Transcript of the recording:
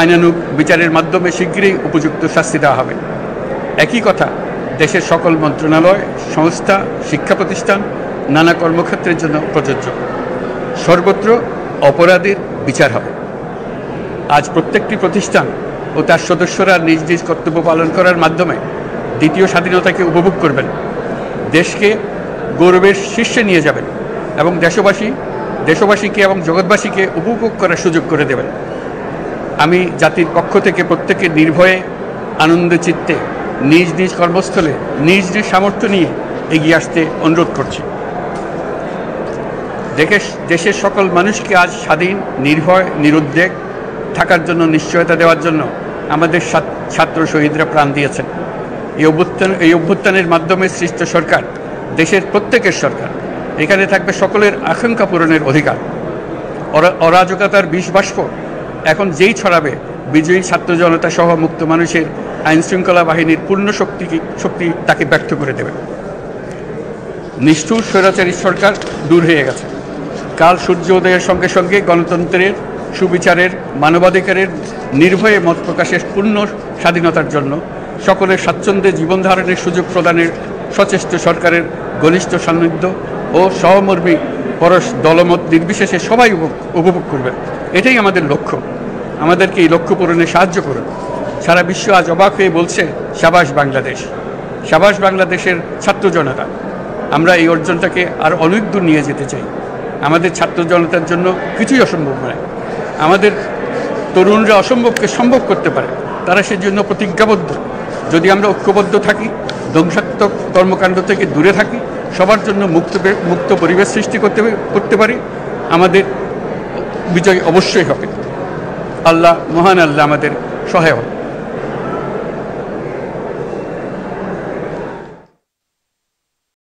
আইনানুগ বিচারের মাধ্যমে শীঘ্রই উপযুক্ত শাস্তি দেওয়া হবে। একই কথা দেশের সকল মন্ত্রণালয়, সংস্থা, শিক্ষা প্রতিষ্ঠান, নানা কর্মক্ষেত্রের জন্য প্রযোজ্য। সর্বত্র অপরাধীর বিচার হবে। আজ প্রত্যেকটি প্রতিষ্ঠান ও তার সদস্যরা নিজ নিজ কর্তব্য পালন করার মাধ্যমে দ্বিতীয় স্বাধীনতাকে উপভোগ করবেন, দেশকে গৌরবের শীর্ষে নিয়ে যাবেন এবং দেশবাসীকে এবং জগৎবাসীকে উপভোগ করার সুযোগ করে দেবেন। আমি জাতির পক্ষ থেকে প্রত্যেকে নির্ভয়ে আনন্দ চিত্তে নিজ নিজ কর্মস্থলে নিজ নিজ সামর্থ্য নিয়ে এগিয়ে আসতে অনুরোধ করছি। দেশের সকল মানুষকে আজ স্বাধীন, নির্ভয়, নিরুদ্বেগ থাকার জন্য নিশ্চয়তা দেওয়ার জন্য আমাদের ছাত্র শহীদরা প্রাণ দিয়েছেন। এই অভ্যুত্থানের মাধ্যমে সৃষ্ট সরকার দেশের প্রত্যেকের সরকার। এখানে থাকবে সকলের আকাঙ্ক্ষা পূরণের অধিকার। অরাজকতার বিষ বাষ্প এখন যেই ছড়াবে, বিজয়ী ছাত্র জনতা সহ মুক্ত মানুষের আইনশৃঙ্খলা বাহিনীর পূর্ণ শক্তি তাকে ব্যর্থ করে দেবে। নিষ্ঠুর স্বৈরাচারী সরকার দূর হয়ে গেছে। কাল সূর্য উদয়ের সঙ্গে সঙ্গে গণতন্ত্রের, সুবিচারের, মানবাধিকারের, নির্ভয়ে মত প্রকাশের পূর্ণ স্বাধীনতার জন্য সকলের স্বাচ্ছন্দ্যে জীবন ধারণের সুযোগ প্রদানের সচেষ্ট সরকারের ঘনিষ্ঠ সান্নিধ্য ও সহমর্মী পরশ দলমত নির্বিশেষে সবাই উপভোগ করবে। এটাই আমাদের লক্ষ্য। আমাদেরকে এই লক্ষ্য পূরণে সাহায্য করুন। সারা বিশ্ব আজ অবাক হয়ে বলছে, সাবাস বাংলাদেশ, সাবাস বাংলাদেশের ছাত্র জনতা। আমরা এই অর্জনটাকে আর অনেক দূর নিয়ে যেতে চাই। আমাদের ছাত্র জনতার জন্য কিছুই অসম্ভব নয়। আমাদের তরুণরা অসম্ভবকে সম্ভব করতে পারে, তারা সেজন্য প্রতিজ্ঞাবদ্ধ। যদি আমরা ঐক্যবদ্ধ থাকি, ধ্বংসাত্মক কর্মকাণ্ড থেকে দূরে থাকি, সবার জন্য মুক্ত পরিবেশ সৃষ্টি করতে পারি, আমাদের বিজয় অবশ্যই হবে। আল্লাহ, মহান আল্লাহ আমাদের সহায় হন।